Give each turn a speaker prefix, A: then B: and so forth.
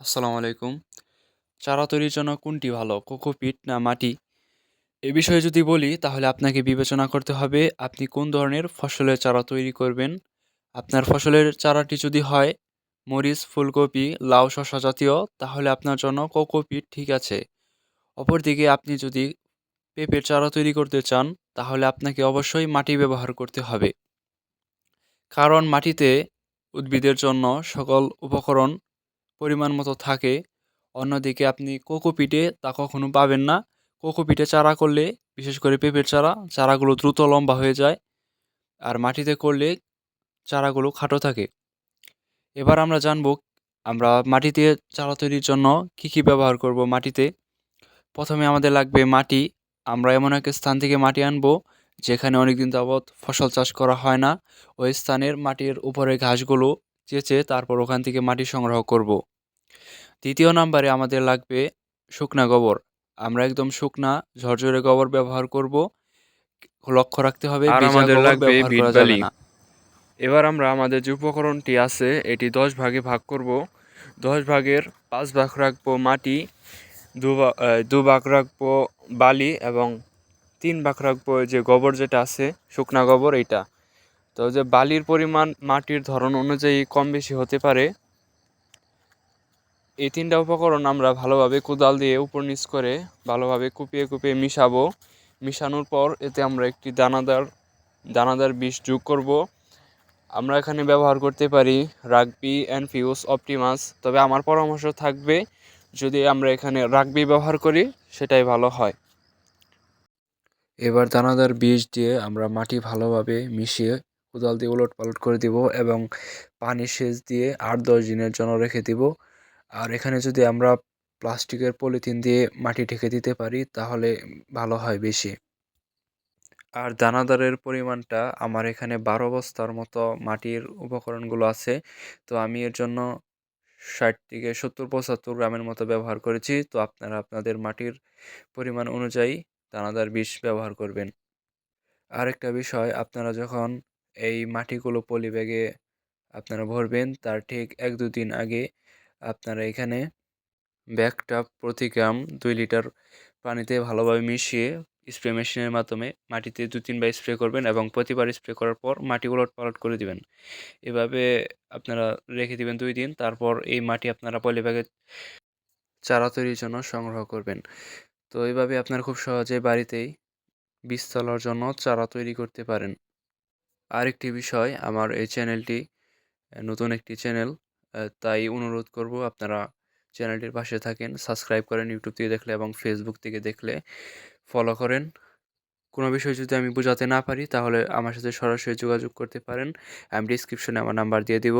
A: আসসালামু আলাইকুম। চারা তৈরির জন্য কোনটি ভালো, কোকোপিট না মাটি? এ বিষয়ে যদি বলি তাহলে আপনাকে বিবেচনা করতে হবে আপনি কোন ধরনের ফসলের চারা তৈরি করবেন। আপনার ফসলের চারাটি যদি হয় মরিচ, ফুলকপি, লাউ, শসা জাতীয় তাহলে আপনার জন্য কোকোপিট ঠিক আছে। অপরদিকে আপনি যদি পেঁপের চারা তৈরি করতে চান তাহলে আপনাকে অবশ্যই মাটি ব্যবহার করতে হবে। কারণ মাটিতে উদ্ভিদের জন্য সকল উপকরণ পরিমাণ মতো থাকে। অন্যদিকে আপনি কোকোপিটে তা কখনো পাবেন না। কোকোপিটে চারা করলে বিশেষ করে পেঁপের চারাগুলো দ্রুত লম্বা হয়ে যায়। আর মাটিতে করলে চারাগুলো খাটো থাকে। এবার আমরা জানব আমরা মাটিতে চারা তৈরির জন্য কী কী ব্যবহার করব মাটিতে। প্রথমে আমাদের লাগবে মাটি। আমরা এমন এক স্থান থেকে মাটি আনবো যেখানে অনেকদিন যাবৎ ফসল চাষ করা হয় না। ওই স্থানের মাটির উপরে ঘাসগুলো চেঁচে তারপর ওখান থেকে মাটি সংগ্রহ করব। দ্বিতীয় নাম্বারে আমাদের লাগবে শুকনা গোবর। আমরা একদম শুকনা ঝরঝরে গোবর ব্যবহার করব। লক্ষ্য রাখতে হবে
B: আর
A: ভেজা
B: আমাদের
A: গোবর
B: লাগবে
A: ব্যবহার
B: বিট
A: করা যাবে
B: বালি।
A: না।
B: এবার আমরা আমাদের যে উপকরণটি আছে এটি 10 ভাগে ভাগ করব। 10 ভাগের 5 ভাগ রাখবো মাটি, 2 ভাগ রাখবো বালি এবং 3 ভাগ রাখবো যে গোবর যেটা আছে শুকনা গোবর এইটা। তো যে বালির পরিমাণ মাটির ধরন অনুযায়ী কম বেশি হতে পারে। এই তিনটা উপকরণ আমরা ভালোভাবে কোদাল দিয়ে উপর নিচ করে ভালোভাবে কুপিয়ে কুপিয়ে মিশাবো। মিশানোর পর এতে আমরা একটি দানাদার বীজ যোগ করব। আমরা এখানে ব্যবহার করতে পারি রাগবি, এনফিউজ, অপটিমাস। তবে আমার পরামর্শ থাকবে যদি আমরা এখানে রাগবি ব্যবহার করি সেটাই ভালো হয়।
A: এবার দানাদার বীজ দিয়ে আমরা মাটি ভালোভাবে মিশিয়ে কোদাল দিয়ে উলটপালট করে দিব এবং পানি সেচ দিয়ে 8-10 দিনের জন্য রেখে দিব। আর এখানে যদি আমরা প্লাস্টিকের পলিথিন দিয়ে মাটি ঢেকে দিতে পারি তাহলে ভালো হয় বেশি। আর দানাদারের পরিমাণটা আমার এখানে 12 বস্তার মতো মাটির উপকরণগুলো আছে। তো আমি এর জন্য 60 থেকে 70-75 গ্রামের মতো ব্যবহার করেছি। তো আপনারা আপনাদের মাটির পরিমাণ অনুযায়ী দানাদার বিষ ব্যবহার করবেন। আরেকটা বিষয়, আপনারা যখন এই মাটিগুলো পলি ব্যাগে আপনারা ভরবেন তার ঠিক 1-2 দিন আগে আপনারা এখানে ব্যাগটা প্রতি গ্রাম 2 লিটার পানিতে ভালোভাবে মিশিয়ে স্প্রে মেশিনের মাধ্যমে মাটিতে 2-3 বার স্প্রে করবেন এবং প্রতিবার স্প্রে করার পর মাটি উলটপালট করে দিবেন। এভাবে আপনারা রেখে দিবেন 2 দিন। তারপর এই মাটি আপনারা পলি ব্যাগে চারা তৈরির জন্য সংগ্রহ করবেন। তো এইভাবে আপনারা খুব সহজে বাড়িতেই বীজতলার জন্য চারা তৈরি করতে পারেন। আরেকটি বিষয়, আমার এই চ্যানেলটি নতুন একটি চ্যানেল, তাই অনুরোধ করব আপনারা চ্যানেলটির পাশে থাকেন, সাবস্ক্রাইব করেন ইউটিউব থেকে দেখলে এবং ফেসবুক থেকে দেখলে ফলো করেন। কোনো বিষয় যদি আমি বোঝাতে না পারি তাহলে আমার সাথে সরাসরি যোগাযোগ করতে পারেন। আমি ডিসক্রিপশনে আমার নাম্বার দিয়ে দিব।